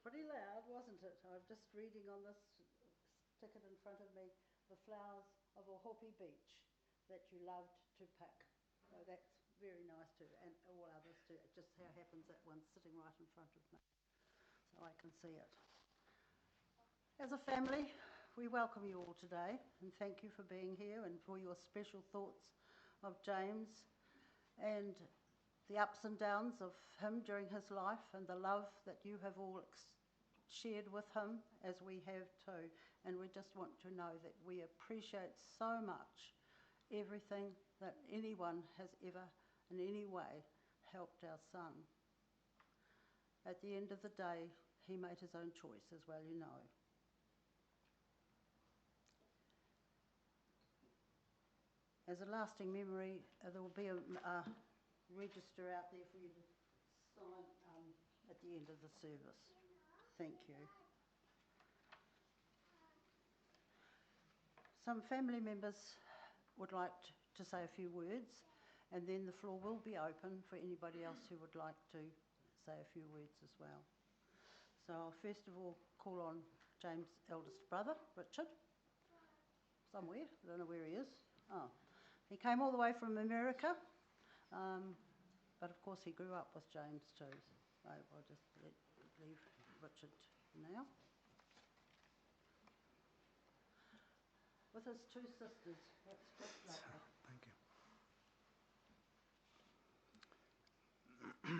Pretty loud, wasn't it? I'm just reading on this ticket in front of me, the flowers of Ohope Beach that you loved to pick. So that's very nice too, and all others too. It just how happens that one's sitting right in front of me, so I can see it. As a family, we welcome you all today and thank you for being here and for your special thoughts of James and the ups and downs of him during his life and the love that you have all shared with him as we have too. And we just want to know that we appreciate so much everything that anyone has ever in any way helped our son. At the end of the day, he made his own choice, as well you know. As a lasting memory, there will be a register out there for you to sign at the end of the service. Thank you. Some family members would like to say a few words, and then the floor will be open for anybody else who would like to say a few words as well. So I'll first of all call on James' eldest brother, Richard, somewhere, I don't know where he is. Oh, he came all the way from America, but of course he grew up with James too. So I'll just leave Richard now. With his two sisters, that's just lovely. Thank you.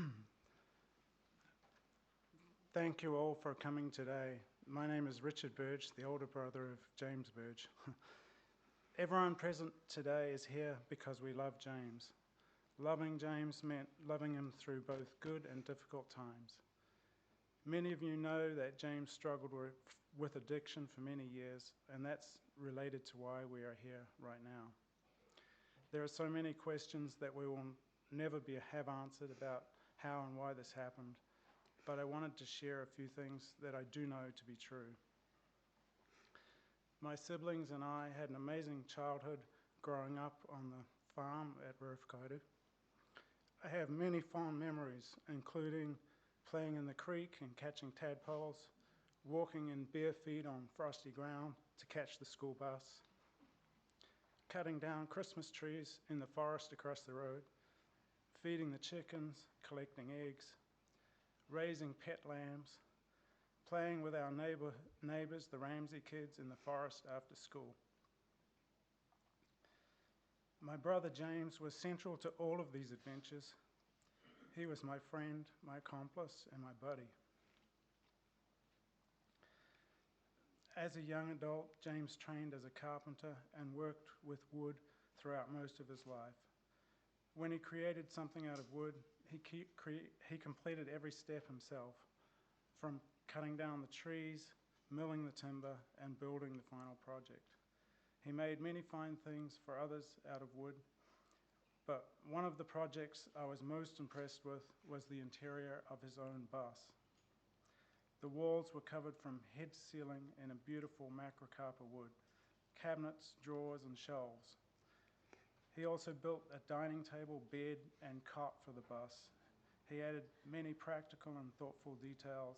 Thank you all for coming today. My name is Richard Burge, the older brother of James Burge. Everyone present today is here because we love James. Loving James meant loving him through both good and difficult times. Many of you know that James struggled with addiction for many years, and that's related to why we are here right now. There are so many questions that we will never have answered about how and why this happened, but I wanted to share a few things that I do know to be true. My siblings and I had an amazing childhood growing up on the farm at Rurfkaidu. I have many fond memories, including playing in the creek and catching tadpoles, walking in bare feet on frosty ground to catch the school bus, cutting down Christmas trees in the forest across the road, feeding the chickens, collecting eggs, raising pet lambs, playing with our neighbours, the Ramsey kids, in the forest after school. My brother James was central to all of these adventures. He was my friend, my accomplice, and my buddy. As a young adult, James trained as a carpenter and worked with wood throughout most of his life. When he created something out of wood, he completed every step himself, from cutting down the trees, milling the timber, and building the final project. He made many fine things for others out of wood, but one of the projects I was most impressed with was the interior of his own bus. The walls were covered from head to ceiling in a beautiful macrocarpa wood, cabinets, drawers, and shelves. He also built a dining table, bed, and cot for the bus. He added many practical and thoughtful details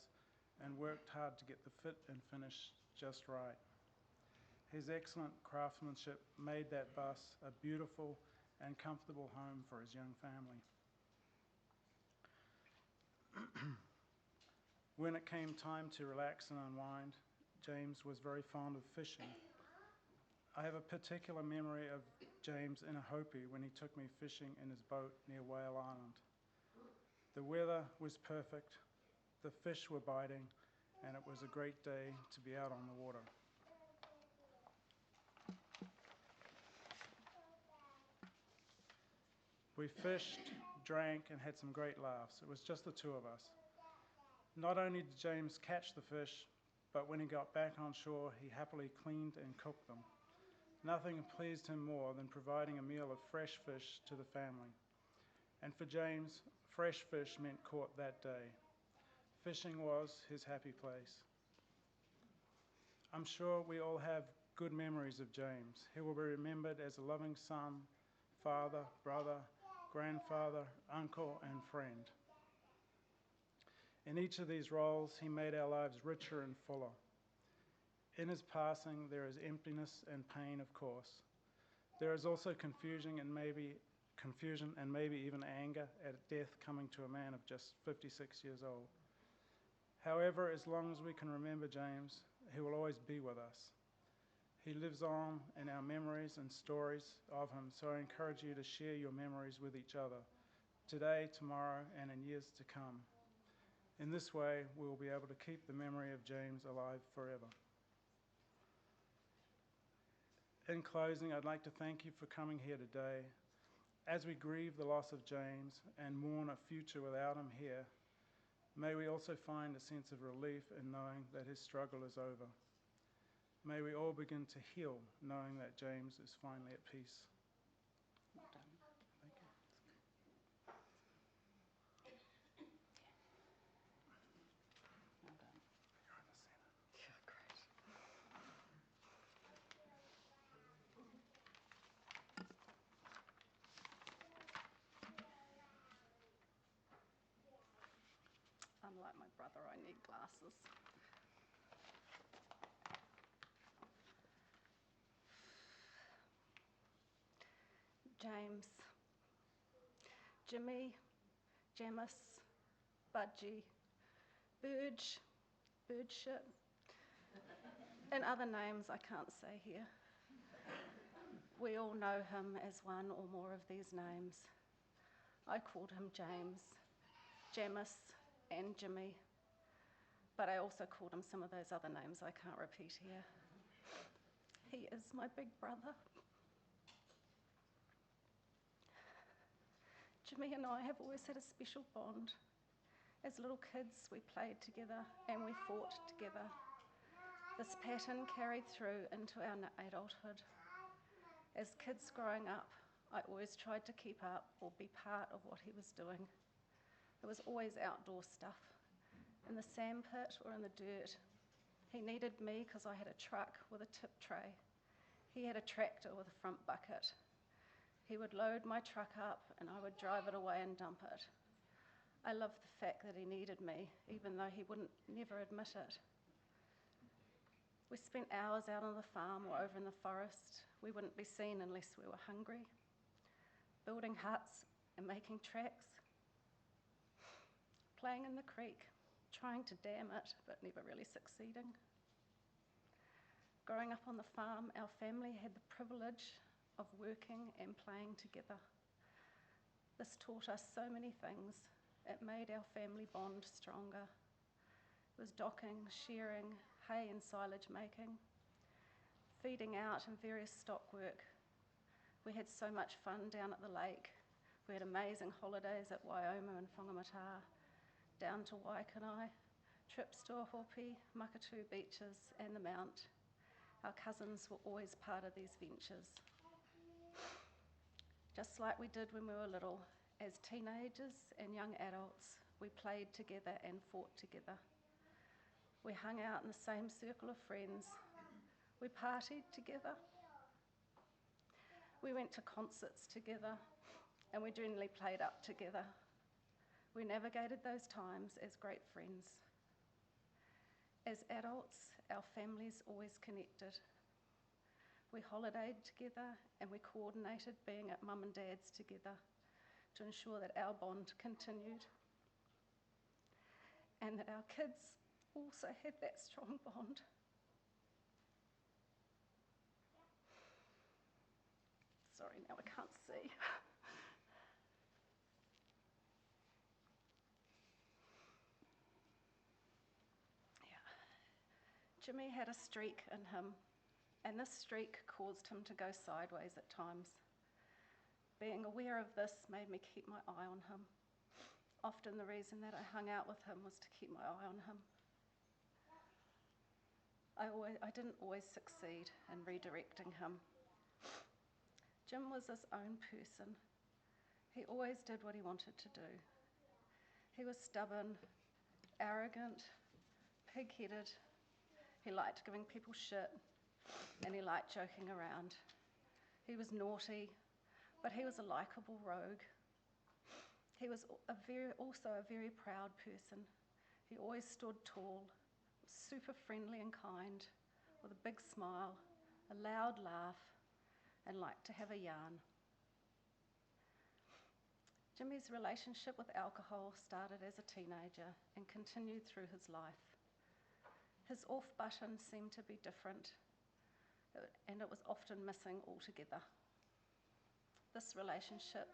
and worked hard to get the fit and finish just right. His excellent craftsmanship made that bus a beautiful and comfortable home for his young family. When it came time to relax and unwind, James was very fond of fishing. I have a particular memory of James in Ohope when he took me fishing in his boat near Whale Island. The weather was perfect, the fish were biting, and it was a great day to be out on the water. We fished, drank, and had some great laughs. It was just the two of us. Not only did James catch the fish, but when he got back on shore, he happily cleaned and cooked them. Nothing pleased him more than providing a meal of fresh fish to the family. And for James, fresh fish meant caught that day. Fishing was his happy place. I'm sure we all have good memories of James. He will be remembered as a loving son, father, brother, grandfather, uncle, and friend. In each of these roles, he made our lives richer and fuller. In his passing, there is emptiness and pain, of course. There is also confusion and maybe even anger at death coming to a man of just 56 years old. However, as long as we can remember James, he will always be with us. He lives on in our memories and stories of him, so I encourage you to share your memories with each other, today, tomorrow, and in years to come. In this way, we will be able to keep the memory of James alive forever. In closing, I'd like to thank you for coming here today. As we grieve the loss of James and mourn a future without him here, may we also find a sense of relief in knowing that his struggle is over. May we all begin to heal, knowing that James is finally at peace. Well done. Thank you. Well done. You're in the centre. Yeah, great. Unlike my brother, I need glasses. James, Jimmy, Jamis, Budgie, Burge, Birdship, and other names I can't say here. We all know him as one or more of these names. I called him James, Jamis, and Jimmy, but I also called him some of those other names I can't repeat here. He is my big brother. Jimmy and I have always had a special bond. As little kids, we played together and we fought together. This pattern carried through into our adulthood. As kids growing up, I always tried to keep up or be part of what he was doing. It was always outdoor stuff, in the sandpit or in the dirt. He needed me because I had a truck with a tip tray. He had a tractor with a front bucket. He would load my truck up and I would drive it away and dump it. I loved the fact that he needed me, even though he wouldn't never admit it. We spent hours out on the farm or over in the forest. We wouldn't be seen unless we were hungry, building huts and making tracks, playing in the creek, trying to dam it, but never really succeeding. Growing up on the farm, our family had the privilege of working and playing together. This taught us so many things. It made our family bond stronger. It was docking, shearing, hay and silage making, feeding out and various stock work. We had so much fun down at the lake. We had amazing holidays at Waioma and Whangamata, down to Waikanae, trips to Ohopi, Makatu beaches and the Mount. Our cousins were always part of these ventures. Just like we did when we were little, as teenagers and young adults, we played together and fought together. We hung out in the same circle of friends. We partied together. We went to concerts together, and we generally played up together. We navigated those times as great friends. As adults, our families always connected. We holidayed together and we coordinated being at Mum and Dad's together to ensure that our bond continued and that our kids also had that strong bond. Sorry, now I can't see. Jimmy had a streak in him, and this streak caused him to go sideways at times. Being aware of this made me keep my eye on him. Often the reason that I hung out with him was to keep my eye on him. I didn't always succeed in redirecting him. Jim was his own person. He always did what he wanted to do. He was stubborn, arrogant, pig-headed. He liked giving people shit, and he liked joking around. He was naughty, but he was a likeable rogue. He was also a very proud person. He always stood tall, super friendly and kind, with a big smile, a loud laugh, and liked to have a yarn. Jimmy's relationship with alcohol started as a teenager and continued through his life. His off button seemed to be different, and it was often missing altogether. This relationship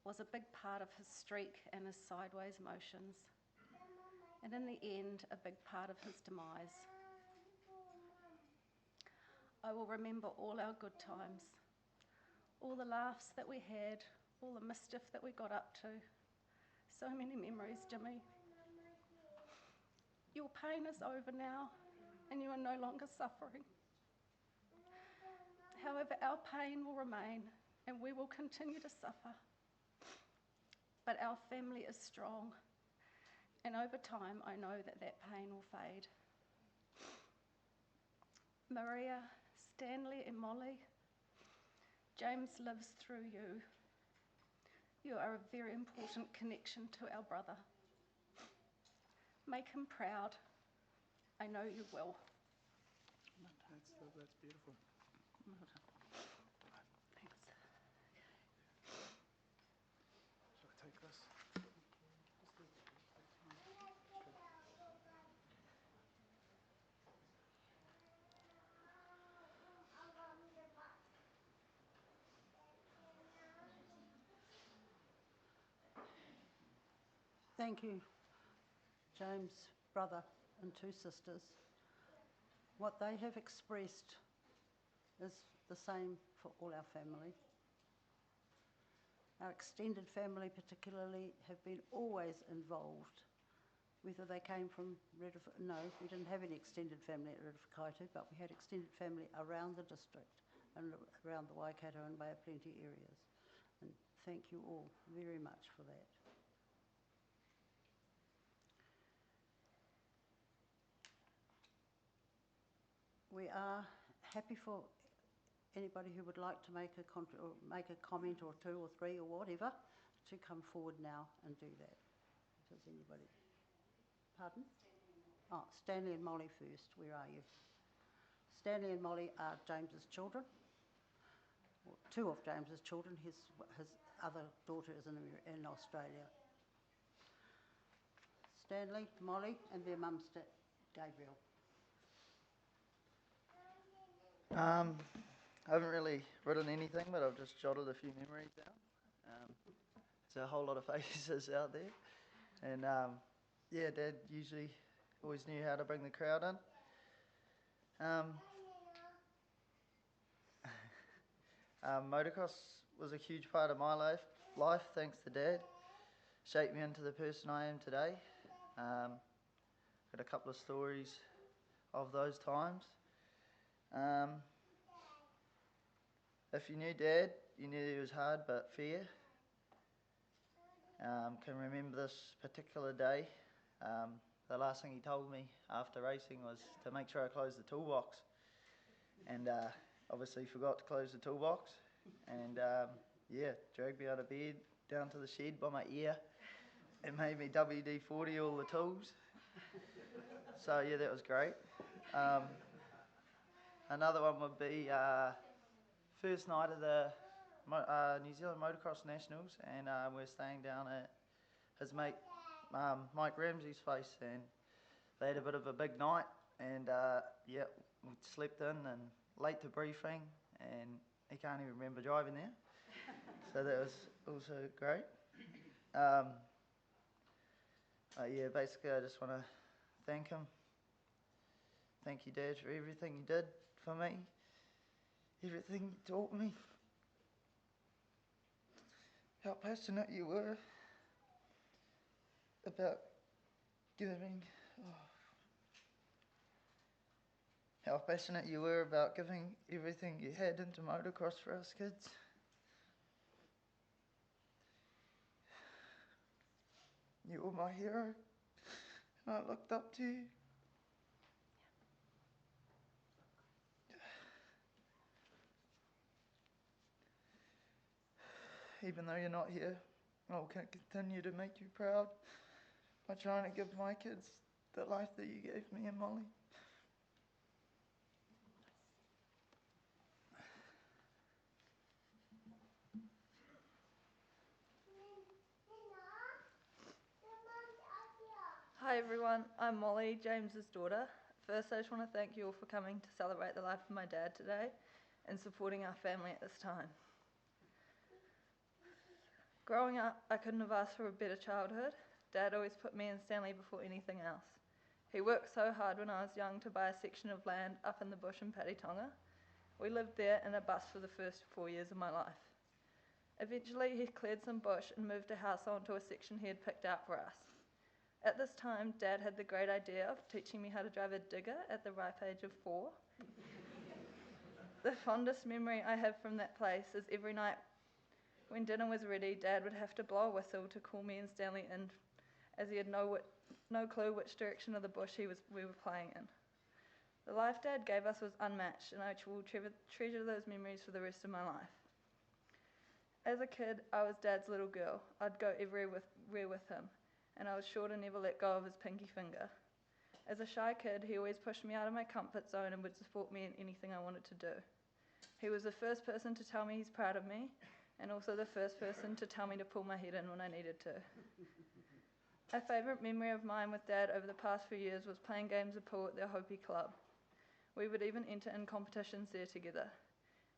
was a big part of his streak and his sideways motions, and in the end, a big part of his demise. I will remember all our good times, all the laughs that we had, all the mischief that we got up to. So many memories, Jimmy. Your pain is over now, and you are no longer suffering. However, our pain will remain, and we will continue to suffer. But our family is strong, and over time, I know that that pain will fade. Maria, Stanley, and Molly, James lives through you. You are a very important connection to our brother. Make him proud. I know you will. That's beautiful. Thanks. Shall I take this? Thank you, James' brother and two sisters. What they have expressed is the same for all our family. Our extended family particularly have been always involved, whether they came from no, we didn't have any extended family at Redwhakaitu, but we had extended family around the district and around the Waikato and Bay of Plenty areas. And thank you all very much for that. We are happy for anybody who would like to make a comment or two or three or whatever to come forward now and do that. Does anybody? Pardon? Oh, Stanley and Molly first. Where are you? Stanley and Molly are James's children. Well, two of James's children. His other daughter is in Australia. Stanley, Molly, and their mum, Gabriel. I haven't really written anything, but I've just jotted a few memories down. There's a whole lot of faces out there. And yeah, Dad usually always knew how to bring the crowd in. Motocross was a huge part of my life, thanks to Dad. Shaped me into the person I am today. Got a couple of stories of those times. If you knew Dad, you knew he was hard but fair. Can remember this particular day. The last thing he told me after racing was to make sure I closed the toolbox. And obviously forgot to close the toolbox. And yeah, dragged me out of bed, down to the shed by my ear, and made me WD-40 all the tools. So yeah, that was great. Another one would be first night of the New Zealand Motocross Nationals, and we're staying down at his mate Mike Ramsey's place, and they had a bit of a big night, and yeah, we slept in and late to briefing, and he can't even remember driving there, so that was also great. Yeah, basically I just want to thank him. Thank you, Dad, for everything you did for me, everything you taught me, how passionate you were about giving, how passionate you were about giving everything you had into motocross for us kids. You were my hero, and I looked up to you. Even though you're not here, I'll continue to make you proud by trying to give my kids the life that you gave me and Molly. Hi everyone, I'm Molly, James's daughter. First, I just want to thank you all for coming to celebrate the life of my dad today and supporting our family at this time. Growing up, I couldn't have asked for a better childhood. Dad always put me and Stanley before anything else. He worked so hard when I was young to buy a section of land up in the bush in Paritonga. We lived there in a bus for the first 4 years of my life. Eventually, he cleared some bush and moved a house onto a section he had picked out for us. At this time, Dad had the great idea of teaching me how to drive a digger at the ripe age of 4. The fondest memory I have from that place is every night when dinner was ready, Dad would have to blow a whistle to call me and Stanley in, as he had no clue which direction of the bush we were playing in. The life Dad gave us was unmatched, and I will treasure those memories for the rest of my life. As a kid, I was Dad's little girl. I'd go everywhere with him, and I was sure to never let go of his pinky finger. As a shy kid, he always pushed me out of my comfort zone and would support me in anything I wanted to do. He was the first person to tell me he's proud of me, and also the first person to tell me to pull my head in when I needed to. A favourite memory of mine with Dad over the past few years was playing games of pool at the Hopi Club. We would even enter in competitions there together.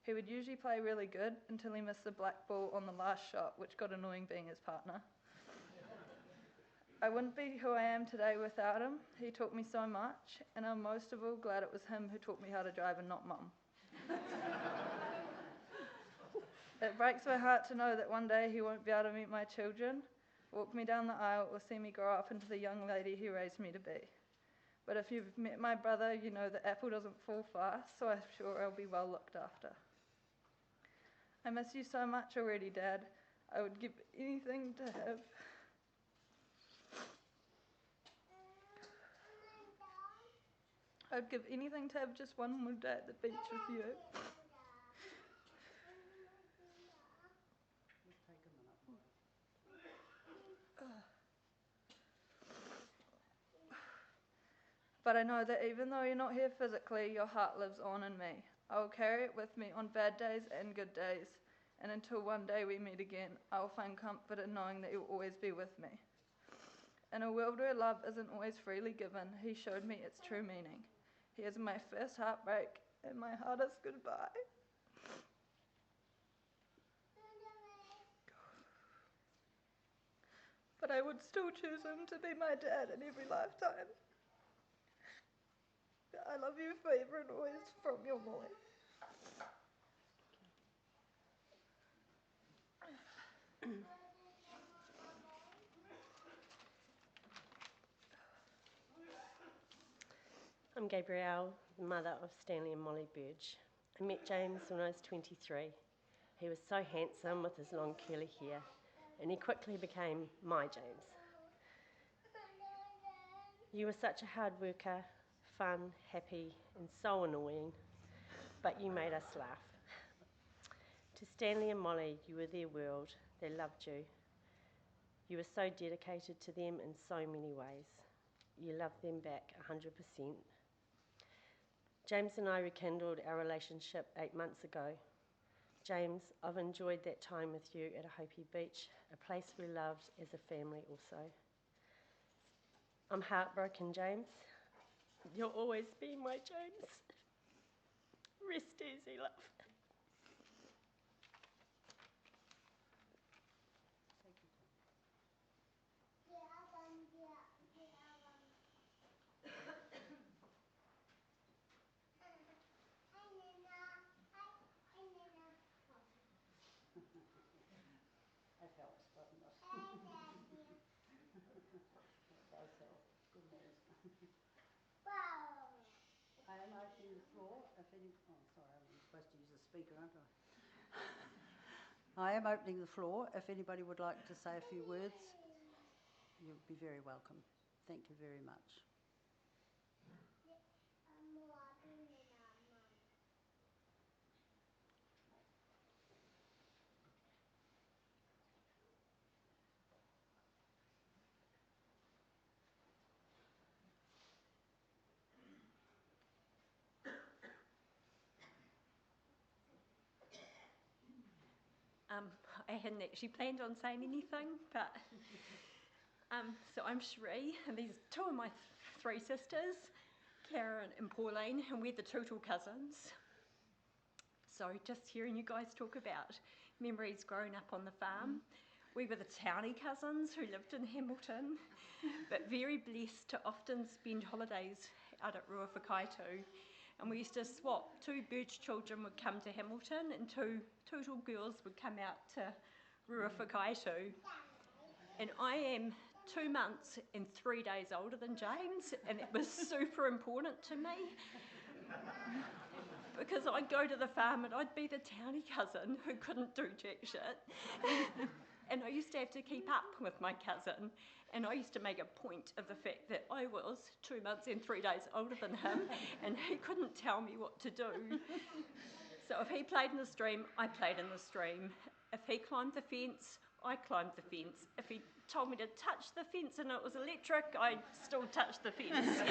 He would usually play really good until he missed the black ball on the last shot, which got annoying being his partner. I wouldn't be who I am today without him. He taught me so much, and I'm most of all glad it was him who taught me how to drive and not Mum. It breaks my heart to know that one day he won't be able to meet my children, walk me down the aisle, or see me grow up into the young lady he raised me to be. But if you've met my brother, you know the apple doesn't fall far, so I'm sure I'll be well looked after. I miss you so much already, Dad. I would give anything to have just one more day at the beach with you. Just take a minute. But I know that even though you're not here physically, your heart lives on in me. I will carry it with me on bad days and good days. And until one day we meet again, I will find comfort in knowing that you'll always be with me. In a world where love isn't always freely given, he showed me its true meaning. He is my first heartbreak and my hardest goodbye. But I would still choose him to be my dad in every lifetime. I love you forever and always, from your Molly. I'm Gabrielle, the mother of Stanley and Molly Burge. I met James when I was 23. He was so handsome with his long curly hair, and he quickly became my James. You were such a hard worker, fun, happy, and so annoying, but you made us laugh. To Stanley and Molly, you were their world. They loved you. You were so dedicated to them in so many ways. You loved them back 100%. James and I rekindled our relationship 8 months ago. James, I've enjoyed that time with you at a Hopi Beach, a place we loved as a family also. I'm heartbroken, James. You'll always be my James. Rest easy, love. That helps, doesn't it? That does help. Good news. I am opening the floor. Sorry, I'm supposed to use a speaker, aren't I? I am opening the floor. If anybody would like to say a few words, you'll be very welcome. Thank you very much. I hadn't actually planned on saying anything, but so I'm Sheree, and these are two of my three sisters, Karen and Pauline, and we're the Tootle cousins. So just hearing you guys talk about memories growing up on the farm. We were the townie cousins who lived in Hamilton, but very blessed to often spend holidays out at Ruawhakaitu. And we used to swap. Two Burges children would come to Hamilton and two Tootle girls would come out to Ruawhakaitu. And I am 2 months and 3 days older than James, and it was super important to me because I'd go to the farm and I'd be the townie cousin who couldn't do jack shit. And I used to have to keep up with my cousin, and I used to make a point of the fact that I was 2 months and 3 days older than him, and he couldn't tell me what to do. So if he played in the stream, I played in the stream. If he climbed the fence, I climbed the fence. If he told me to touch the fence and it was electric, I still touched the fence.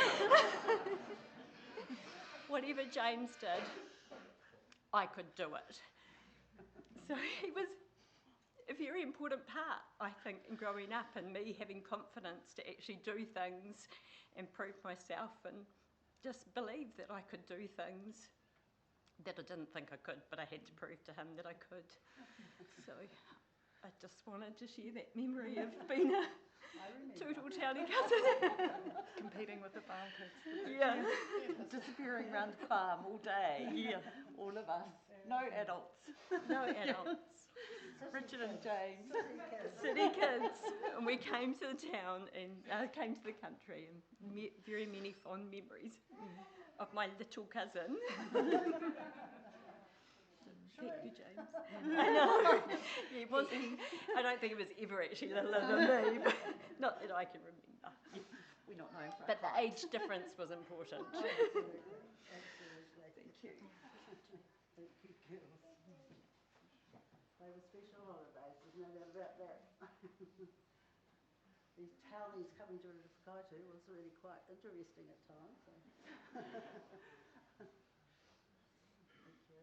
Whatever James did, I could do it. So he was a very important part, I think, in growing up and me having confidence to actually do things and prove myself and just believe that I could do things that I didn't think I could, but I had to prove to him that I could. So I just wanted to share that memory of being a Tootle townie cousin. Competing with the farm kids. Yeah. Disappearing around the farm all day. Yeah. All of us. No adults. No adults. Richard and James. City kids. And we came to the town and came to the country and met very many fond memories of my little cousin. Thank you, James. I know. He wasn't. I don't think he was ever actually littler than me, but not that I can remember. We're not known for But the age difference was important. Absolutely, absolutely. Thank you. Thank you, girls. They were special holidays, there's no doubt about that. These townies coming to Ruawhakaitu was really quite interesting at times. So. Thank you.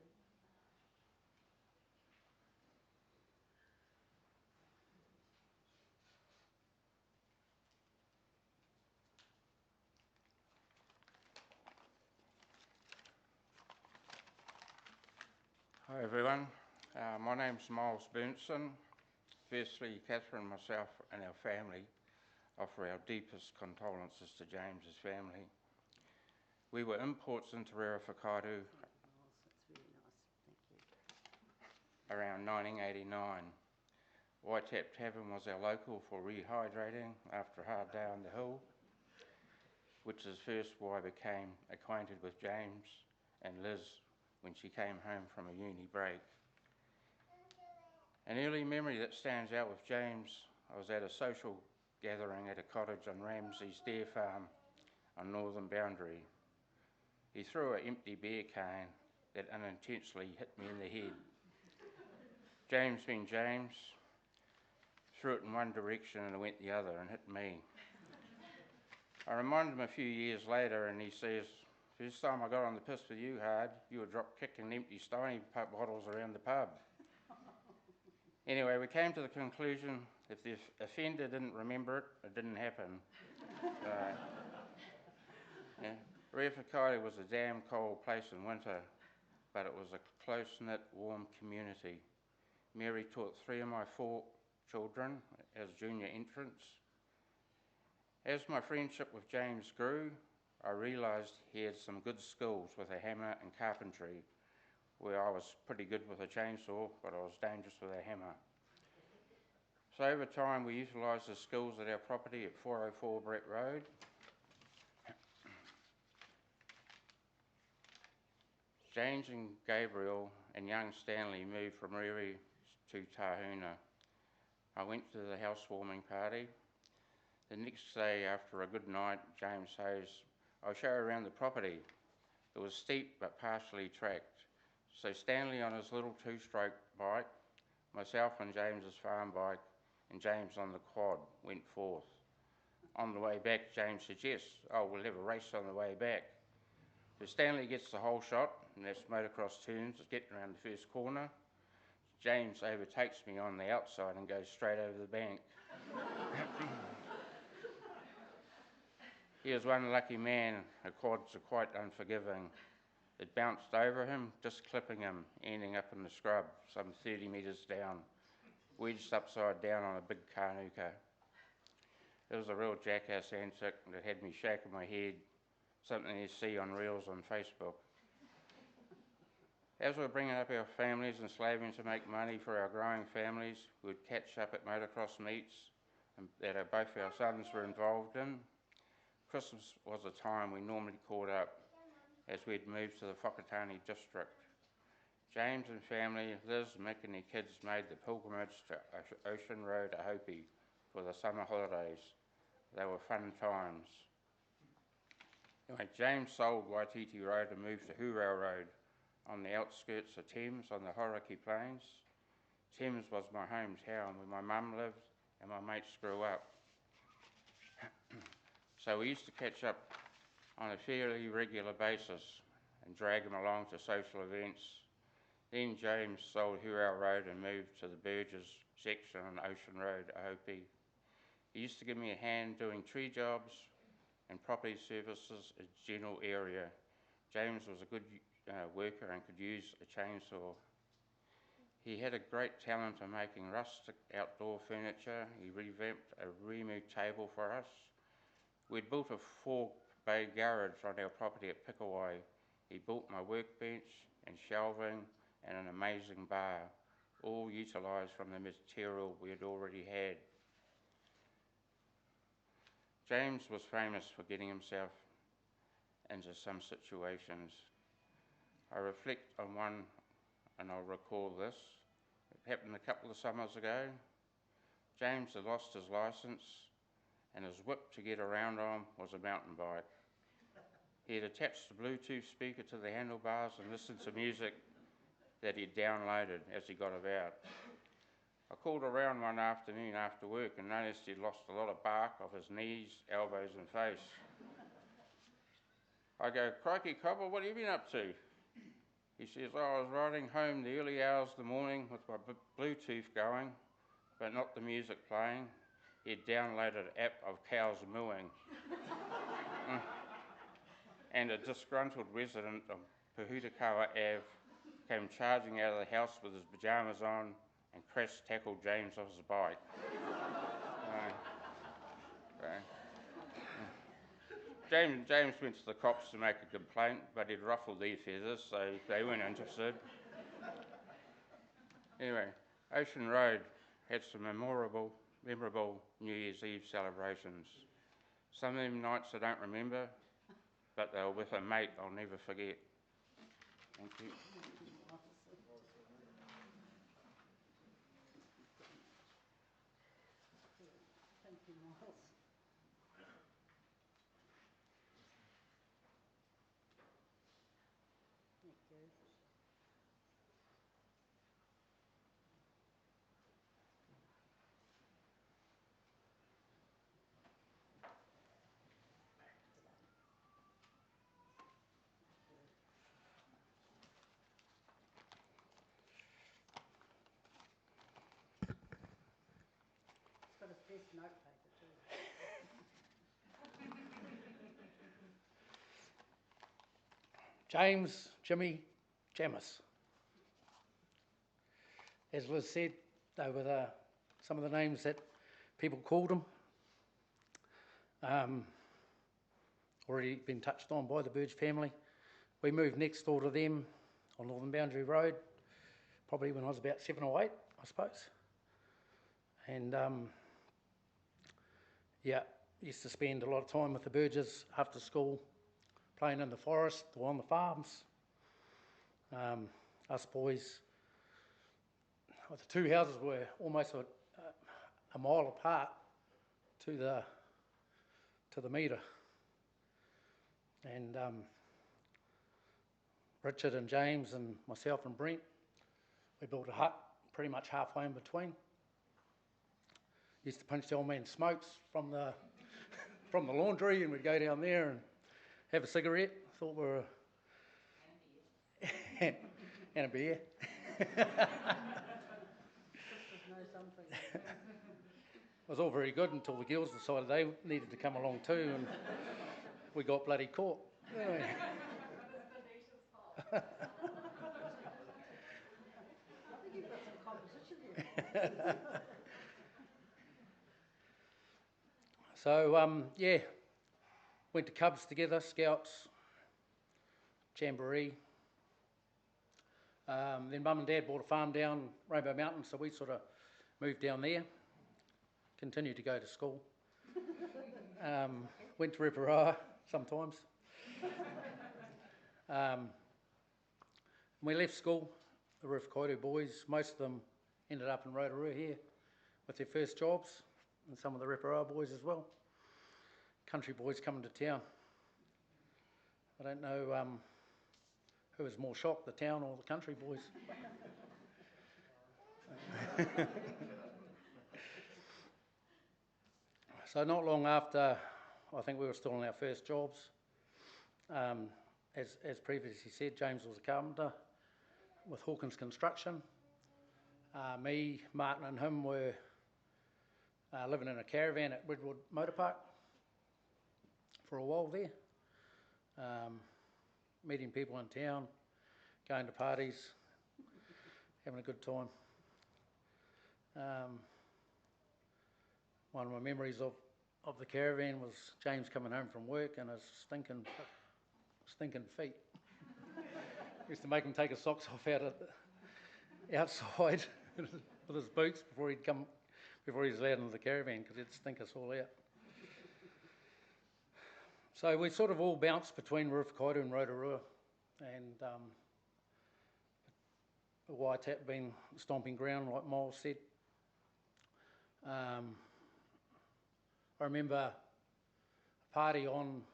Hi everyone, my name's Miles Burnson. Firstly, Catherine, myself and our family offer our deepest condolences to James's family. We were imports into Ruawhakaitu That's very nice, thank you. around 1989. White Tap Tavern was our local for rehydrating after a hard day on the hill, which is first why I became acquainted with James and Liz when she came home from a uni break. An early memory that stands out with James, I was at a social gathering at a cottage on Ramsey's Deer Farm on Northern Boundary. He threw an empty beer can that unintentionally hit me in the head. James being James, threw it in one direction and it went the other and hit me. I reminded him a few years later and he says, "First time I got on the piss with you hard, you were drop kicking empty Steiny bottles around the pub." Anyway, we came to the conclusion if the offender didn't remember it, it didn't happen. Yeah. Ruawhakaitu was a damn cold place in winter, but it was a close-knit, warm community. Mary taught 3 of my 4 children as junior entrants. As my friendship with James grew, I realised he had some good skills with a hammer and carpentry, where I was pretty good with a chainsaw, but I was dangerous with a hammer. So over time, we utilised his skills at our property at 404 Brett Road. James and Gabriel and young Stanley moved from Riri to Tahuna. I went to the housewarming party. The next day, after a good night, James says, "I'll show you around the property." It was steep but partially tracked. So Stanley on his little 2-stroke bike, myself on James's farm bike, and James on the quad went forth. On the way back, James suggests, "Oh, we'll have a race on the way back." So Stanley gets the whole shot, and that's motocross turns, it's getting around the first corner. James overtakes me on the outside and goes straight over the bank. He was one lucky man. The quads are quite unforgiving. It bounced over him, just clipping him, ending up in the scrub, some 30 metres down, wedged upside down on a big kānuka. It was a real jackass antic that had me shaking my head, something you see on reels on Facebook. As we were bringing up our families and slaving to make money for our growing families, we'd catch up at motocross meets that both our sons were involved in. Christmas was a time we normally caught up as we'd moved to the Whakatane district. James and family, Liz, Mick and their kids made the pilgrimage to Ocean Road, Ahopi for the summer holidays. They were fun times. Anyway, James sold Waititi Road and moved to Hurau Road on the outskirts of Thames on the Hauraki Plains. Thames was my hometown where my mum lived and my mates grew up. So we used to catch up on a fairly regular basis and drag him along to social events. Then James sold Hurau Road and moved to the Burges section on Ocean Road, Ahopi. He used to give me a hand doing tree jobs and property services in the general area. James was a good worker and could use a chainsaw. He had a great talent of making rustic outdoor furniture. He revamped a Remu table for us. We'd built a 4-bay garage on our property at Pikawai. He built my workbench and shelving and an amazing bar, all utilised from the material we had already had. James was famous for getting himself into some situations. I reflect on one and I'll recall this. It happened a couple of summers ago. James had lost his licence and his whip to get around on was a mountain bike. He had attached a Bluetooth speaker to the handlebars and listened to music that he'd downloaded as he got about. I called around one afternoon after work and noticed he'd lost a lot of bark off his knees, elbows and face. I go, "Crikey, Cobber, what have you been up to?" He says, "I was riding home the early hours of the morning with my Bluetooth going, but not the music playing. He'd downloaded an app of cows mooing." And a disgruntled resident of Pahutakawa Ave came charging out of the house with his pyjamas on and crash-tackled James off his bike. James went to the cops to make a complaint, but he'd ruffled their feathers, so they weren't interested. Anyway, Ocean Road had some memorable New Year's Eve celebrations. Some of them nights I don't remember, but they were with a mate I'll never forget. Thank you. Thank you, Miles. Thank you. It's got his best notepaper too. James Jimmy Jamis. As Liz said, they were some of the names that people called him. Already been touched on by the Burge family. We moved next door to them on Northern Boundary Road, probably when I was about 7 or 8, I suppose. And used to spend a lot of time with the Burges after school, playing in the forest or on the farms. Us boys, the two houses were almost a mile apart to the metre. And Richard and James and myself and Brent, we built a hut pretty much halfway in between. Used to punch the old man Smokes from the laundry, and we'd go down there and have a cigarette. Thought we were and a beer. was all very good until the girls decided they needed to come along too, and we got bloody caught. Anyway. I think you've got some competition here. So, yeah, went to Cubs together, Scouts, Jamboree. Then Mum and Dad bought a farm down Rainbow Mountain, so we sort of moved down there, continued to go to school. Went to Reparaa sometimes. When we left school, the Ruwhakauru boys, most of them ended up in Rotorua here with their first jobs, and some of the Reparaa boys as well. Country boys coming to town. I don't know who was more shocked, the town or the country boys. So not long after, I think we were still in our first jobs. As previously said, James was a carpenter with Hawkins Construction. Me, Martin and him were living in a caravan at Redwood Motor Park for a while there. Meeting people in town, going to parties, having a good time. One of my memories of the caravan was James coming home from work and his stinking feet. Used to make him take his socks off outside with his boots before he was allowed into the caravan, because it'd stink us all out. So we sort of all bounced between Ruwhakauru and Rotorua, and the Waitap being the stomping ground, like Miles said. I remember a party on,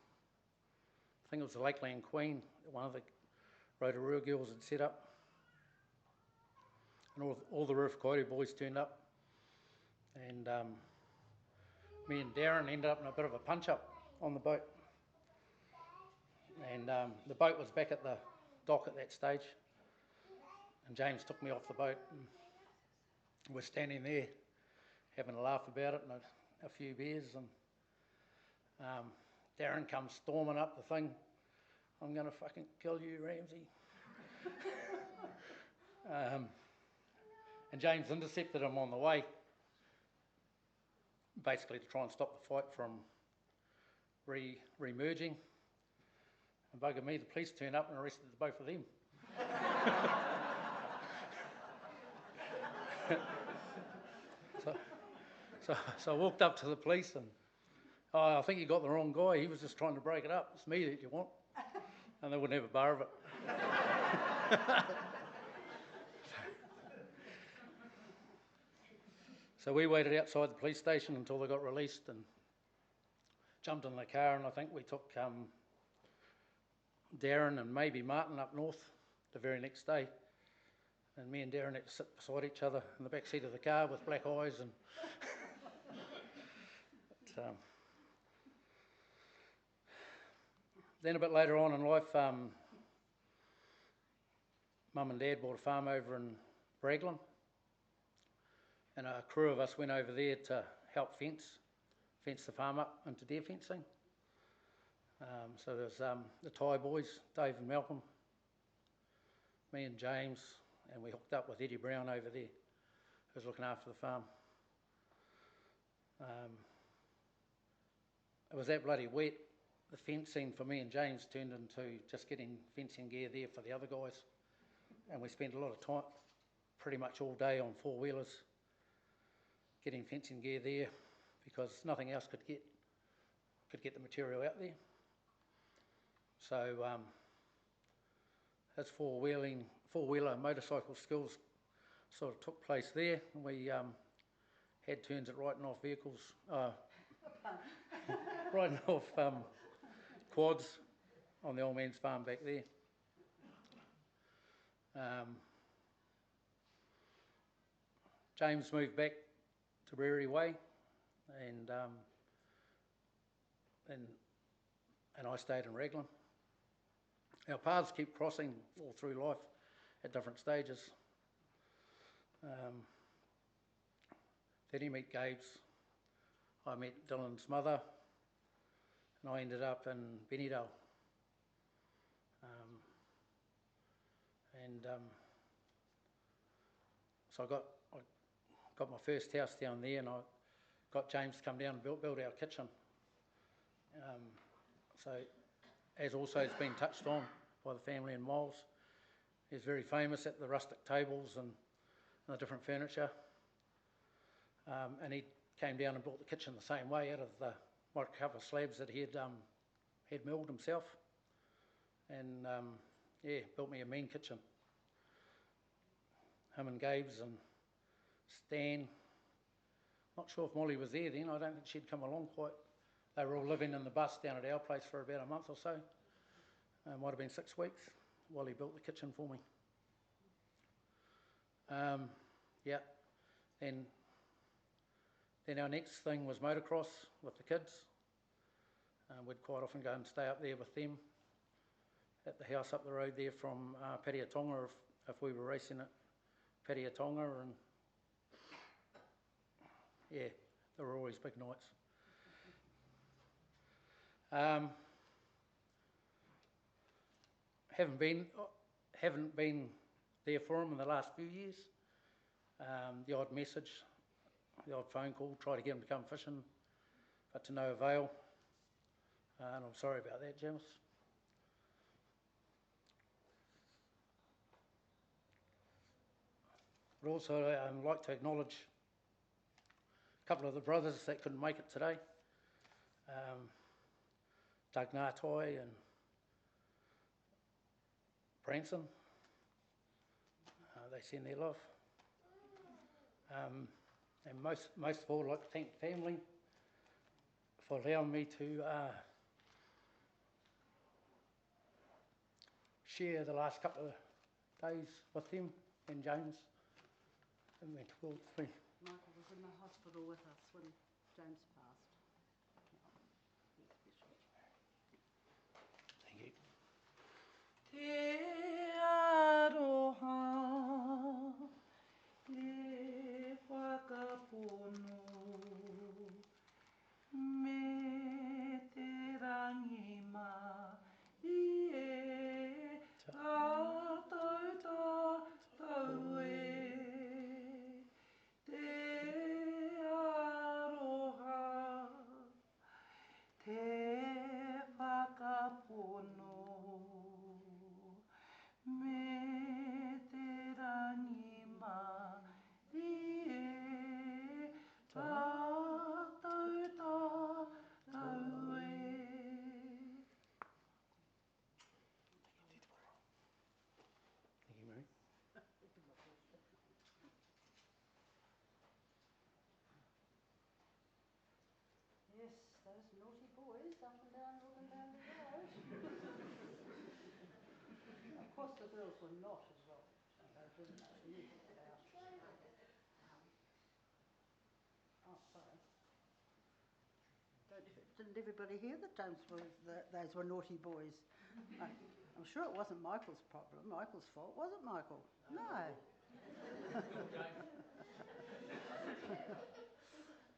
I think it was the Lakeland Queen, that one of the Rotorua girls had set up. And all the Ruwhakauru boys turned up. And me and Darren ended up in a bit of a punch-up on the boat. And the boat was back at the dock at that stage. And James took me off the boat, and we're standing there having a laugh about it and a few beers. And Darren comes storming up the thing. I'm going to fucking kill you, Ramsey. And James intercepted him on the way, basically to try and stop the fight from re-emerging. And bugger me, the police turned up and arrested the both of them. So I walked up to the police and, I think you got the wrong guy. He was just trying to break it up. It's me that you want. And they wouldn't have a bar of it. So we waited outside the police station until they got released and jumped in the car, and I think we took Darren and maybe Martin up north the very next day. And me and Darren had to sit beside each other in the back seat of the car with black eyes. And but, then a bit later on in life, Mum and Dad bought a farm over in Braglan, and a crew of us went over there to help fence the farm up into deer fencing. So there's the Thai boys, Dave and Malcolm, me and James, and we hooked up with Eddie Brown over there, who was looking after the farm. It was that bloody wet. The fencing for me and James turned into just getting fencing gear there for the other guys. And we spent a lot of time, pretty much all day, on four-wheelers, getting fencing gear there, because nothing else could get the material out there. So his four-wheeler motorcycle skills sort of took place there. We had turns at writing off vehicles, writing off quads on the old man's farm back there. James moved back to Brewery Way, and I stayed in Raglan. Our paths keep crossing all through life at different stages. Then you meet Gabe's, I met Dylan's mother, and I ended up in Benidorm. So I got my first house down there, and I got James to come down and build our kitchen. So, as also has been touched on by the family in Miles, he's very famous at the rustic tables and the different furniture. And he came down and built the kitchen the same way out of the microcover slabs that he had milled himself. And built me a mean kitchen. Him and Gabe's and Stan. Not sure if Molly was there then. I don't think she'd come along quite. They were all living in the bus down at our place for about a month or so. Might have been 6 weeks while he built the kitchen for me. Then our next thing was motocross with the kids. We'd quite often go and stay up there with them at the house up the road there from Pariatonga if we were racing at Pariatonga, and yeah, there were always big nights. Haven't been there for him in the last few years. The odd message, the odd phone call, try to get him to come fishing, but to no avail. And I'm sorry about that, James. But also I'd like to acknowledge a couple of the brothers that couldn't make it today. Doug Ngātai and Branson. They send their love. And most of all, I'd like to thank the family for allowing me to share the last couple of days with them and James. And went to World 3. Michael was in the hospital with us when James passed. Thank you. Te aroha le whakapono me te rangima I e tātou tātou e te aroha te whakapono me te rangima I e tātou tātou e. Thank you, Mary. Yes, those naughty boys up and down Northern Boundary Road. Of course the girls were not as well. They didn't know anything about it. Oh, sorry. Didn't everybody hear that those were naughty boys? I'm sure it wasn't Michael's problem, Michael's fault, was it, Michael? No.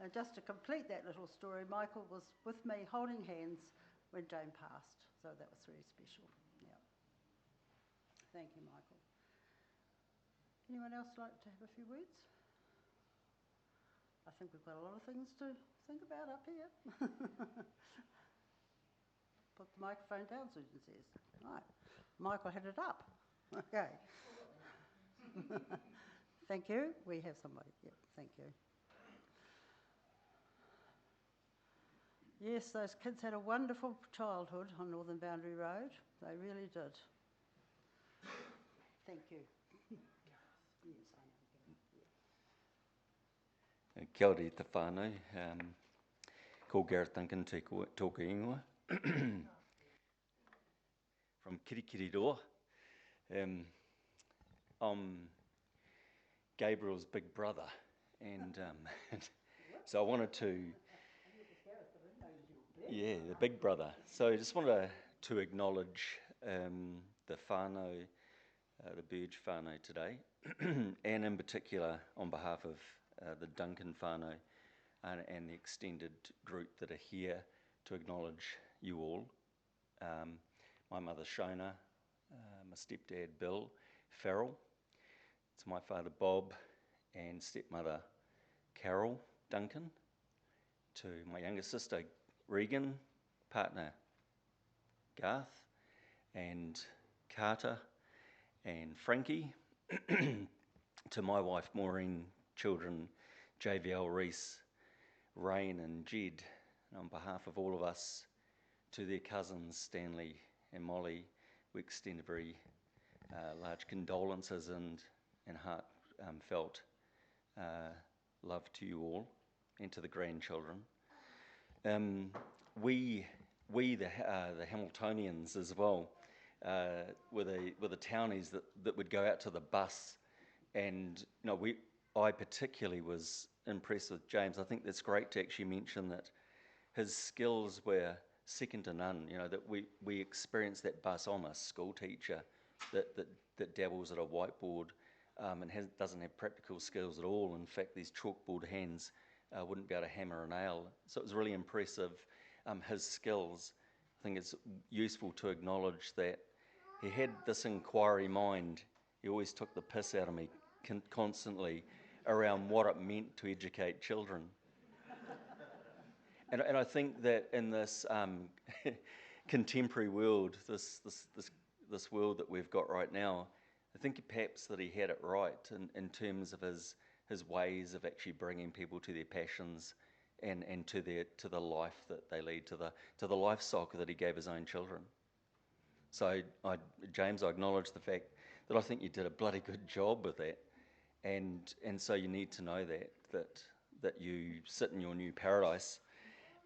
And just to complete that little story, Michael was with me holding hands when Jane passed, so that was very special. Yeah. Thank you, Michael. Anyone else like to have a few words? I think we've got a lot of things to think about up here. Put the microphone down, Susan says. Right. Michael had it up. Okay. Thank you. We have somebody. Yep, thank you. Yes, those kids had a wonderful childhood on Northern Boundary Road. They really did. Thank you. Yes, I know. Kia ora te whānau. Ko Gareth Duncan tōku ingoa. From Kirikiriroa. I'm Gabriel's big brother, and so I wanted to... Yeah, the big brother. So I just wanted to acknowledge the whānau, the Burge whānau today, and in particular on behalf of the Duncan whānau, and the extended group that are here to acknowledge you all. My mother Shona, my stepdad Bill Farrell, to my father Bob and stepmother Carol Duncan, to my younger sister Regan, partner Garth and Carter and Frankie, to my wife Maureen, children JVL, Reese, Rain and Jed. And on behalf of all of us, to their cousins Stanley and Molly, we extend a very large condolences and heartfelt love to you all and to the grandchildren. We the Hamiltonians as well, were the townies that would go out to the bus, and I particularly was impressed with James. I think that's great to actually mention that his skills were second to none. That we experienced that bus. I'm a school teacher that dabbles at a whiteboard and doesn't have practical skills at all. In fact, these chalkboard hands wouldn't be able to hammer a nail. So it was really impressive, his skills. I think it's useful to acknowledge that he had this inquiry mind. He always took the piss out of me constantly around what it meant to educate children. And I think that in this contemporary world, this world that we've got right now, I think perhaps that he had it right in terms of his ways of actually bringing people to their passions and to the life that they lead, to the life cycle that he gave his own children. So James, I acknowledge the fact that I think you did a bloody good job with that, and so you need to know that you sit in your new paradise.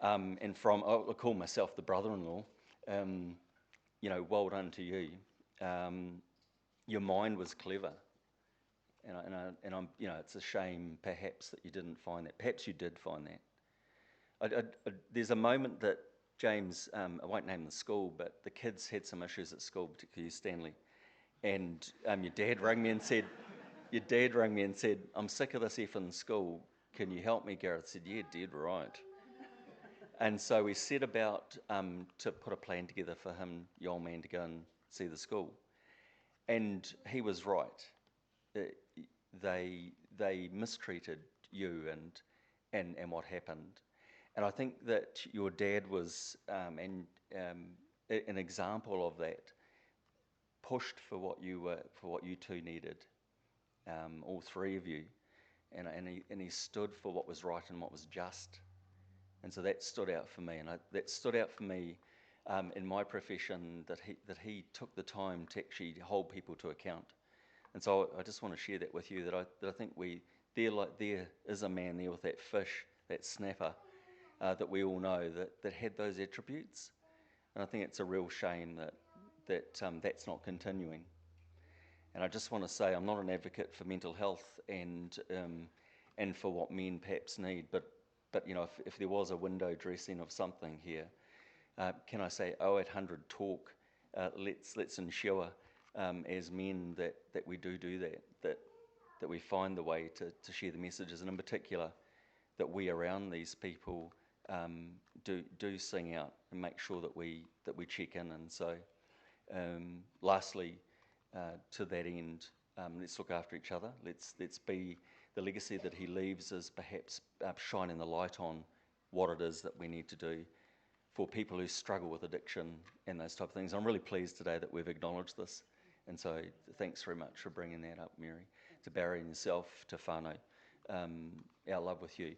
And I call myself the brother-in-law. Well done to you. Your mind was clever, and I'm. It's a shame perhaps that you didn't find that. Perhaps you did find that. There's a moment that James, I won't name the school, but the kids had some issues at school, particularly Stanley, and your dad rang me and said, "I'm sick of this effing school. Can you help me?" Gareth said, "Yeah, dead right." And so we set about to put a plan together for him, the old man, to go and see the school. And he was right. They mistreated you and what happened. And I think that your dad was an example of that. Pushed for what you two needed, all three of you, and he stood for what was right and what was just. And so that stood out for me, and that stood out for me in my profession, that he took the time to actually hold people to account. And so I just want to share that with you, that I think there is a man there with that fish, that snapper, that we all know that had those attributes. And I think it's a real shame that's not continuing. And I just want to say, I'm not an advocate for mental health and for what men perhaps need, but if there was a window dressing of something here, can I say 0800 talk, let's ensure as men that we do that we find the way to share the messages, and in particular that we around these people do sing out and make sure that we check in. And so lastly, to that end, let's look after each other. Let's be the legacy that he leaves is perhaps shining the light on what it is that we need to do for people who struggle with addiction and those type of things. I'm really pleased today that we've acknowledged this, and so thanks very much for bringing that up, Mary, to Barry and yourself, to whānau, our love with you.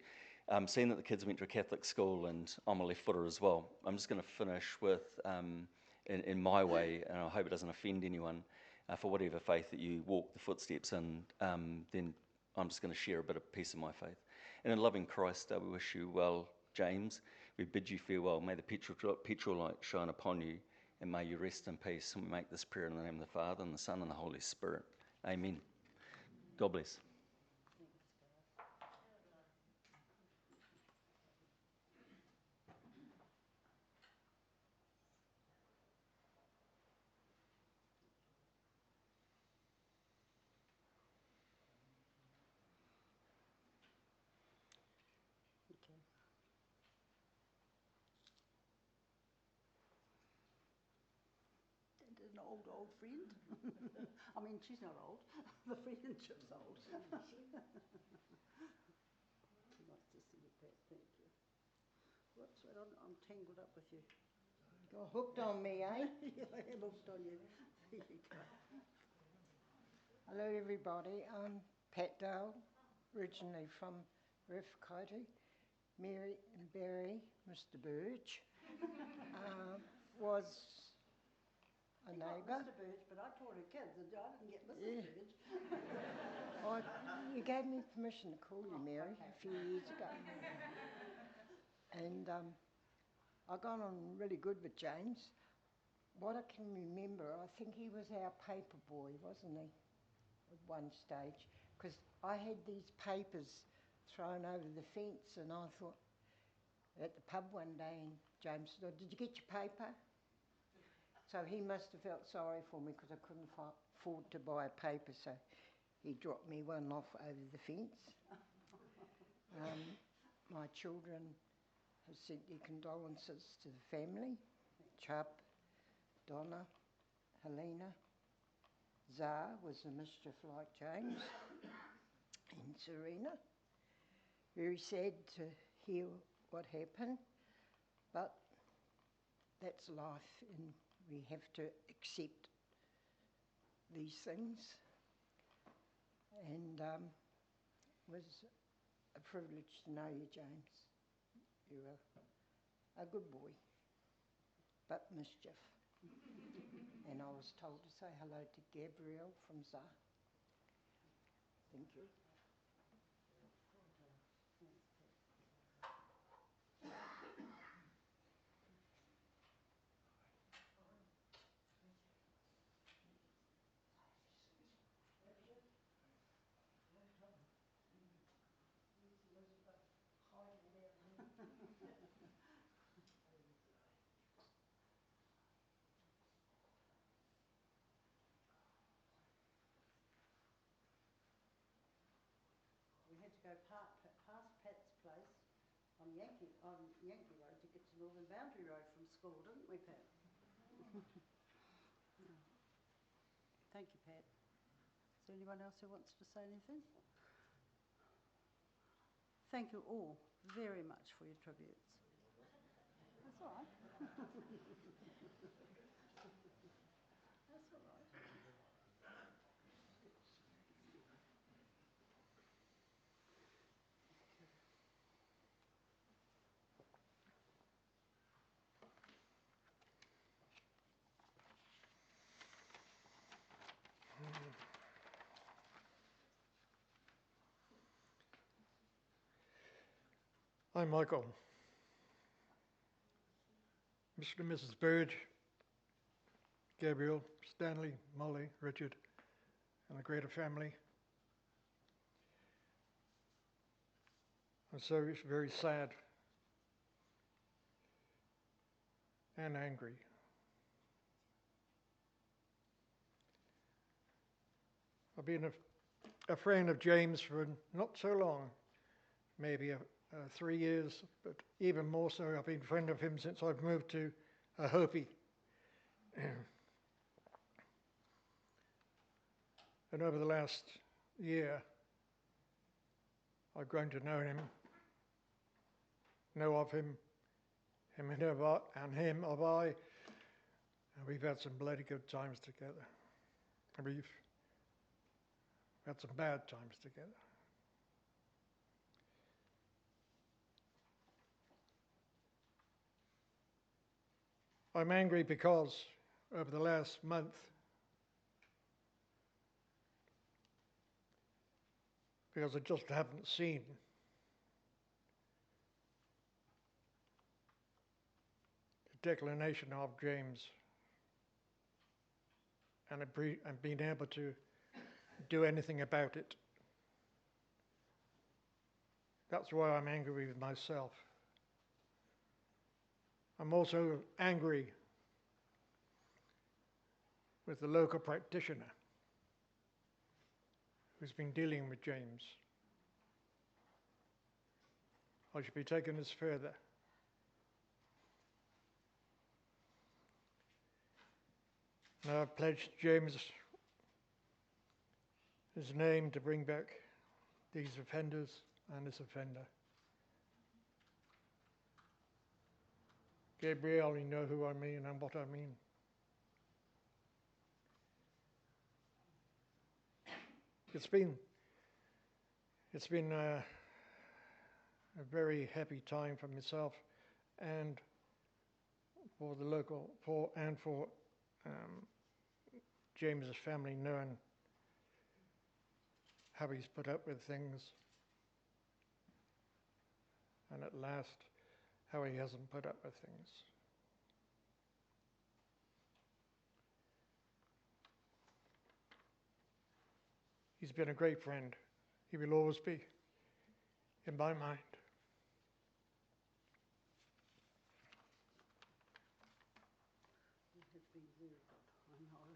Seeing that the kids went to a Catholic school, and I'm a left footer as well, I'm just going to finish with, in my way, and I hope it doesn't offend anyone, for whatever faith that you walk the footsteps in, then I'm just going to share a bit of piece of my faith. And in loving Christ, we wish you well, James. We bid you farewell. May the petrol light shine upon you, and may you rest in peace. And we make this prayer in the name of the Father, and the Son, and the Holy Spirit. Amen. God bless. Okay. an old friend. I mean, she's not old. The friendship's old. Nice to see you, Pat. Thank you. Whoops, I'm tangled up with you. Got hooked on me, eh? Yeah, I am hooked on you. There you go. Hello, everybody. I'm Pat Dale, originally from Rifkoti. Mary and Barry, Mr. Burge, was a neighbour. Mr. Burge, but I taught her kids, and I didn't get Mrs. Yeah. Burge. You gave me permission to call you Mary a few years ago. And I got on really good with James. What I can remember, I think he was our paper boy, wasn't he, at one stage? Because I had these papers thrown over the fence, and I thought, at the pub one day, and James said, "Did you get your paper?" So he must have felt sorry for me because I couldn't afford to buy a paper, so he dropped me one off over the fence. My children have sent their condolences to the family. Chubb, Donna, Helena, Zara was a mischief like James, and Serena. Very sad to hear what happened, but that's life, and we have to accept these things. And it was a privilege to know you, James. You're a good boy, but mischief. And I was told to say hello to Gabrielle from Zara. Thank you. We had to go past Pat's place on Yankee Road to get to Northern Boundary Road from school, didn't we, Pat? Yeah. Thank you, Pat. Is there anyone else who wants to say anything? Thank you all very much for your tributes. That's all right. That's all right. I'm Michael. Mr. and Mrs. Burge, Gabriel, Stanley, Molly, Richard, and the greater family. I'm so very sad and angry. I've been a friend of James for not so long, maybe 3 years, but even more so, I've been a friend of him since I've moved to Hopi. And over the last year, I've grown to know him, know of him, him and him of I, and we've had some bloody good times together. And we've had some bad times together. I'm angry because over the last month, because I just haven't seen the declination of James and being able to do anything about it. That's why I'm angry with myself. I'm also angry with the local practitioner who's been dealing with James. I should be taking this further. And I've pledged James his name to bring back these offenders and this offender. Gabrielle, you know who I mean and what I mean. It's been a very happy time for myself and for the local, for James's family, knowing how he's put up with things, and at last how he hasn't put up with things. He's been a great friend. He will always be in my mind. You have been very good, I know.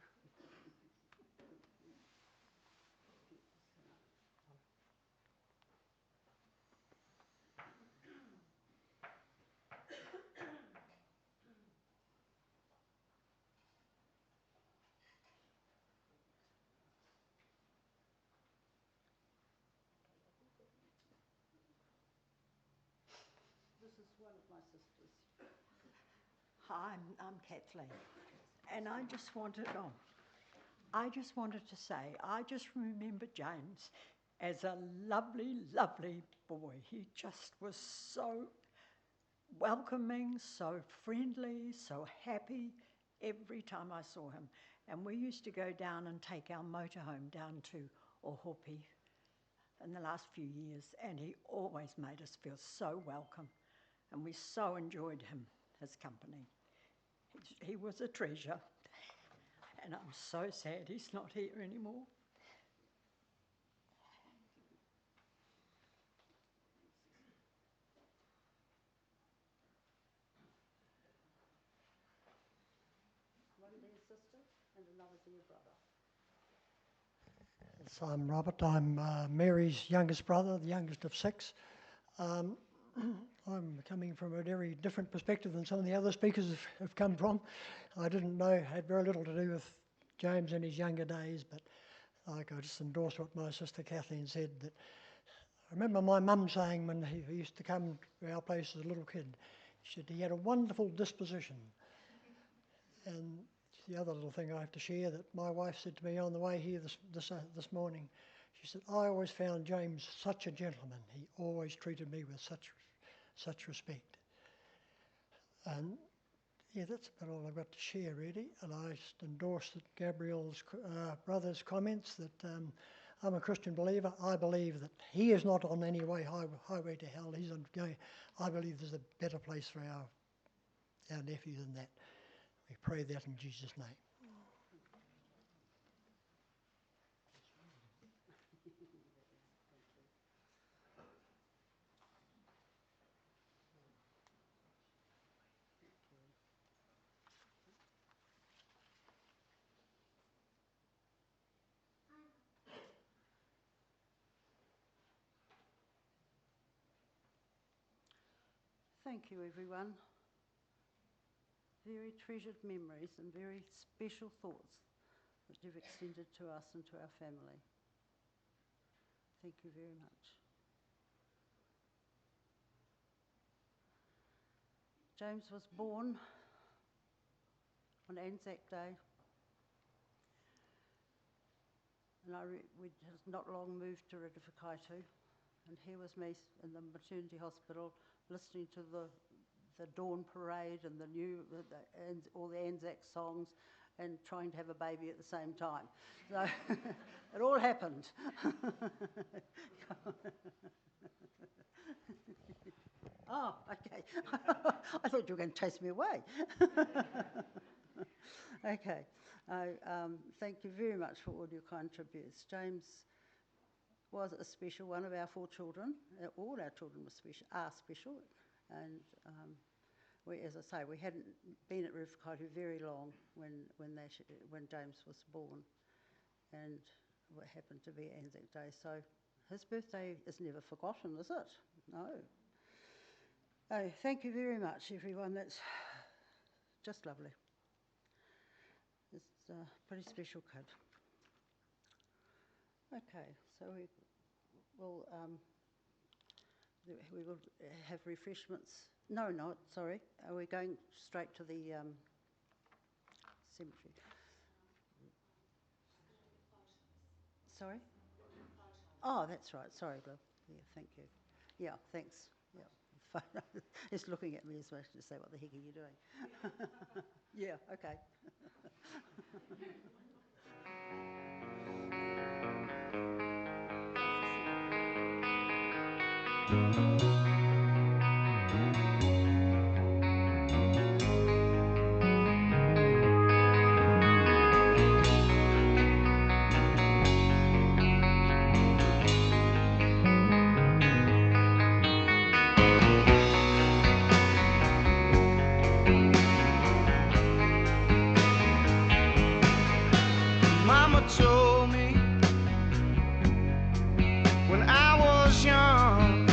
This is one of my sisters. Hi, I'm Kathleen, and I just wanted to say, I just remember James as a lovely, lovely boy. He just was so welcoming, so friendly, so happy every time I saw him. And we used to go down and take our motorhome down to Ohopi in the last few years, and he always made us feel so welcome, and we so enjoyed his company. He was a treasure, and I'm so sad he's not here anymore. One dear sister and another dear brother. Yes, I'm Robert. I'm Mary's youngest brother, the youngest of 6. I'm coming from a very different perspective than some of the other speakers have come from. I didn't know, had very little to do with James in his younger days, but like I just endorse what my sister Kathleen said, that I remember my mum saying when he used to come to our place as a little kid, she said he had a wonderful disposition. And the other little thing I have to share that my wife said to me on the way here this morning, she said, I always found James such a gentleman. He always treated me with such respect. And yeah, that's about all I've got to share really. And I just endorse Gabrielle's brother's comments that I'm a Christian believer. I believe that he is not on any highway to hell. He's on going. I believe there's a better place for our nephew than that. We pray that in Jesus' name. Thank you, everyone. Very treasured memories and very special thoughts that you've extended to us and to our family. Thank you very much. James was born on Anzac Day, and we just not long moved to Ridifakaitu, and here was me in the maternity hospital listening to the dawn parade and all the Anzac songs and trying to have a baby at the same time. So it all happened. Oh, okay. I thought you were going to chase me away. Okay. Thank you very much for all your kind tributes. James was a special one of our 4 children. All our children are special. And as I say, we hadn't been at Ridifakaitu very long when James was born, and what happened to be Anzac Day. So his birthday is never forgotten, is it? No. Oh, thank you very much, everyone. That's just lovely. It's a pretty special kid. Okay, so we will have refreshments. No, not, sorry. Are we going straight to the cemetery? Sorry? Oh, that's right. Sorry, Bill. Yeah, thank you. Yeah, thanks. Yeah, it's looking at me as much to say, what the heck are you doing? Yeah, okay. Mama told me when I was young,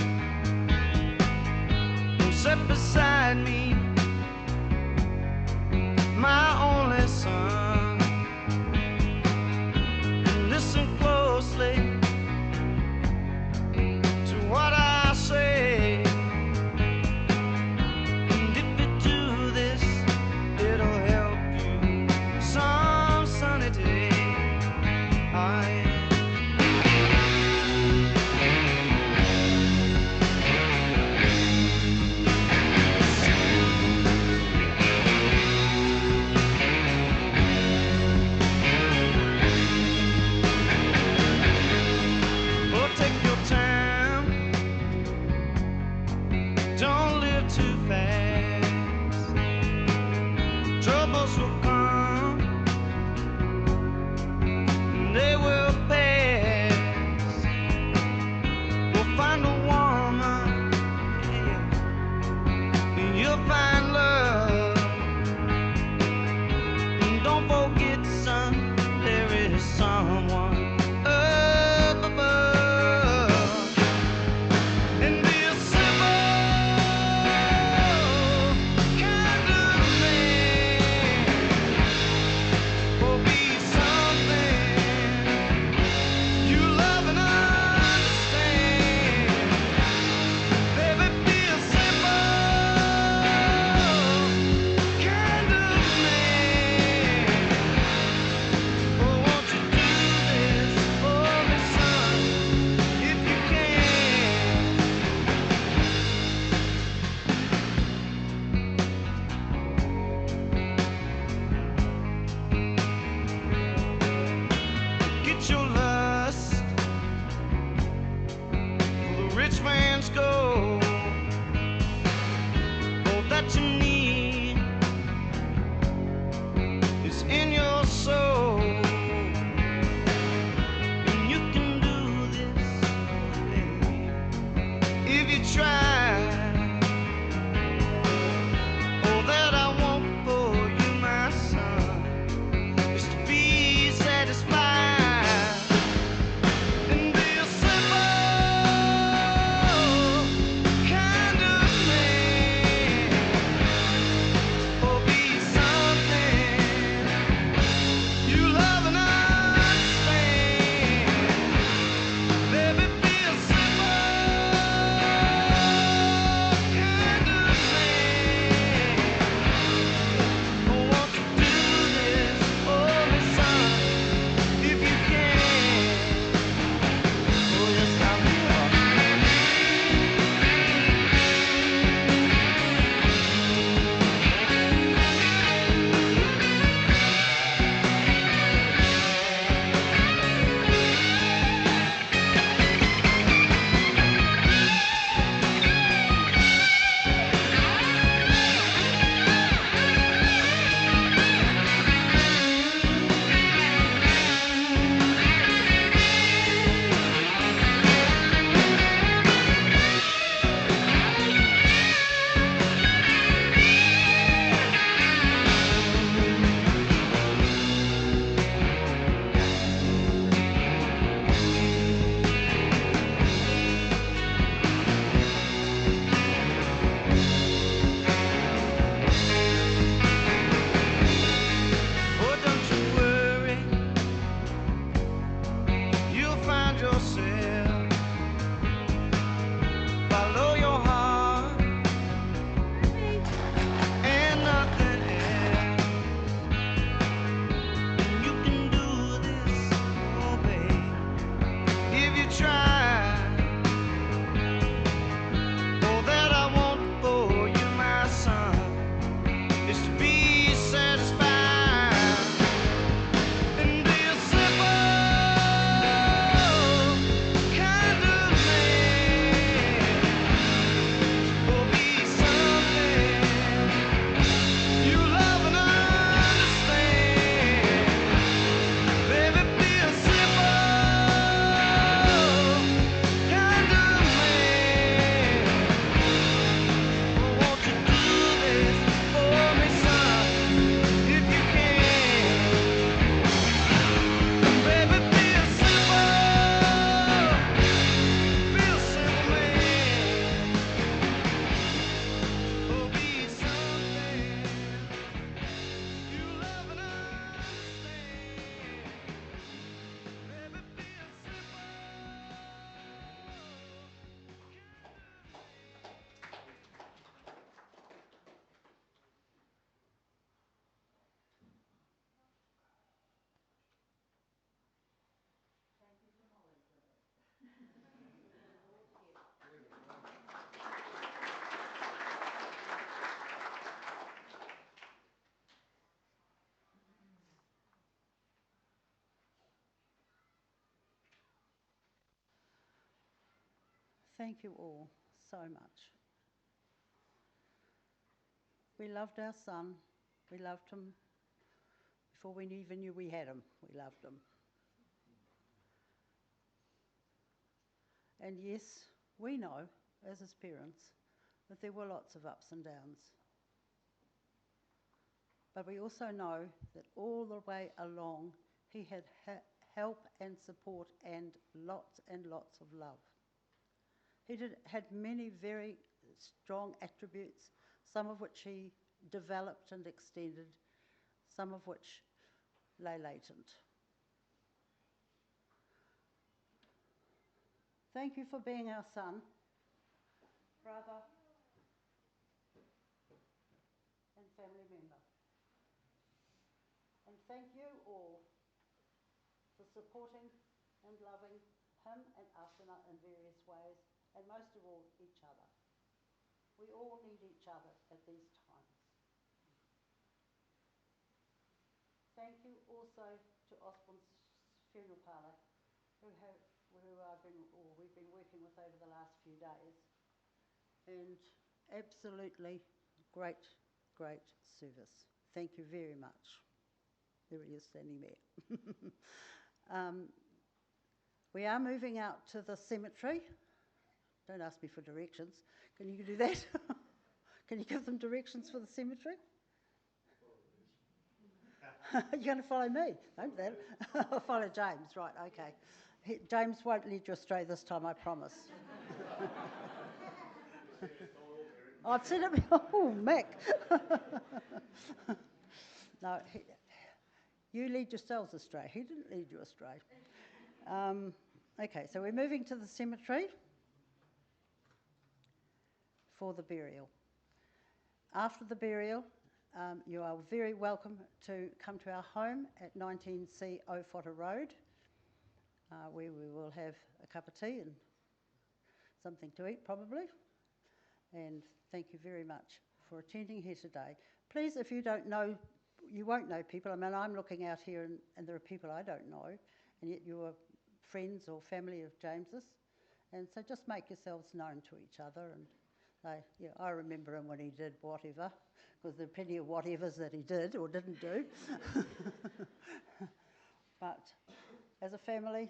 Thank you all so much. We loved our son. We loved him before we even knew we had him. We loved him. And yes, we know, as his parents, that there were lots of ups and downs. But we also know that all the way along, he had help and support and lots of love. He had many very strong attributes, some of which he developed and extended, some of which lay latent. Thank you for being our son, brother, and family member. And thank you all for supporting and loving him and us in various ways, and most of all, each other. We all need each other at these times. Thank you also to Osborne's Funeral Parlour, we've been working with over the last few days, and absolutely great service. Thank you very much. There he is standing there. We are moving out to the cemetery. Don't ask me for directions. Can you do that? Can you give them directions for the cemetery? You're going to follow me, don't you? I'll follow James, right, okay. James won't lead you astray this time, I promise. I've said it, oh, Mick. No, you lead yourselves astray. He didn't lead you astray. Okay, so we're moving to the cemetery for the burial. After the burial, you are very welcome to come to our home at 19C Ofota Road, where we will have a cup of tea and something to eat probably. And thank you very much for attending here today. Please, if you don't know, you won't know people. I mean, I'm looking out here and there are people I don't know, and yet you are friends or family of James's. And so just make yourselves known to each other. And yeah, I remember him when he did whatever, because there are plenty of whatevers that he did or didn't do. But as a family,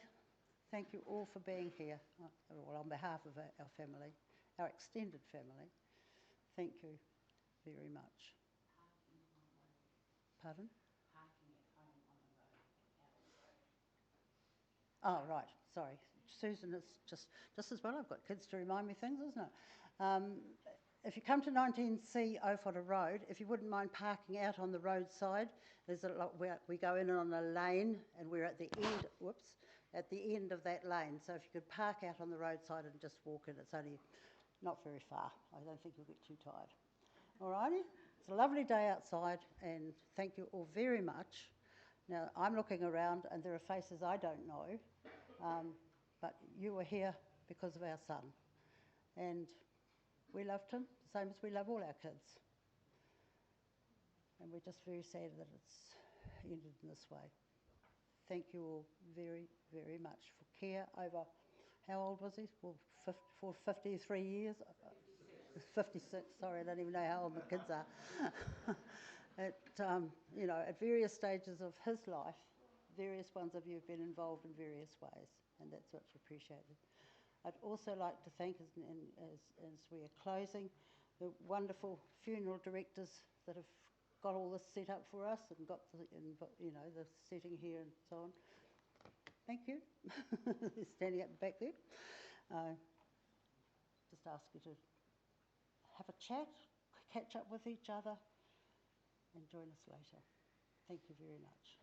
thank you all for being here. Well, on behalf of our family, our extended family, thank you very much. Pardon? Oh, right, sorry. Susan is just as well. I've got kids to remind me things, isn't it? If you come to 19C Ofota Road, if you wouldn't mind parking out on the roadside, there's a lot where we go in on a lane and we're at the end, at the end of that lane. So if you could park out on the roadside and just walk in, it's only not very far. I don't think you'll get too tired. Alrighty? It's a lovely day outside, and thank you all very much. Now, I'm looking around and there are faces I don't know, but you were here because of our son. And we loved him, the same as we love all our kids. And we're just very sad that it's ended in this way. Thank you all very, very much for care over, how old was he? Well, for 53 years? 56, sorry, I don't even know how old my kids are. You know, at various stages of his life, various ones of you have been involved in various ways, and that's much appreciated. I'd also like to thank, as we are closing, the wonderful funeral directors that have got all this set up for us and got the, you know, the setting here and so on. Thank you. Standing at the back there. Just ask you to have a chat, catch up with each other, and join us later. Thank you very much.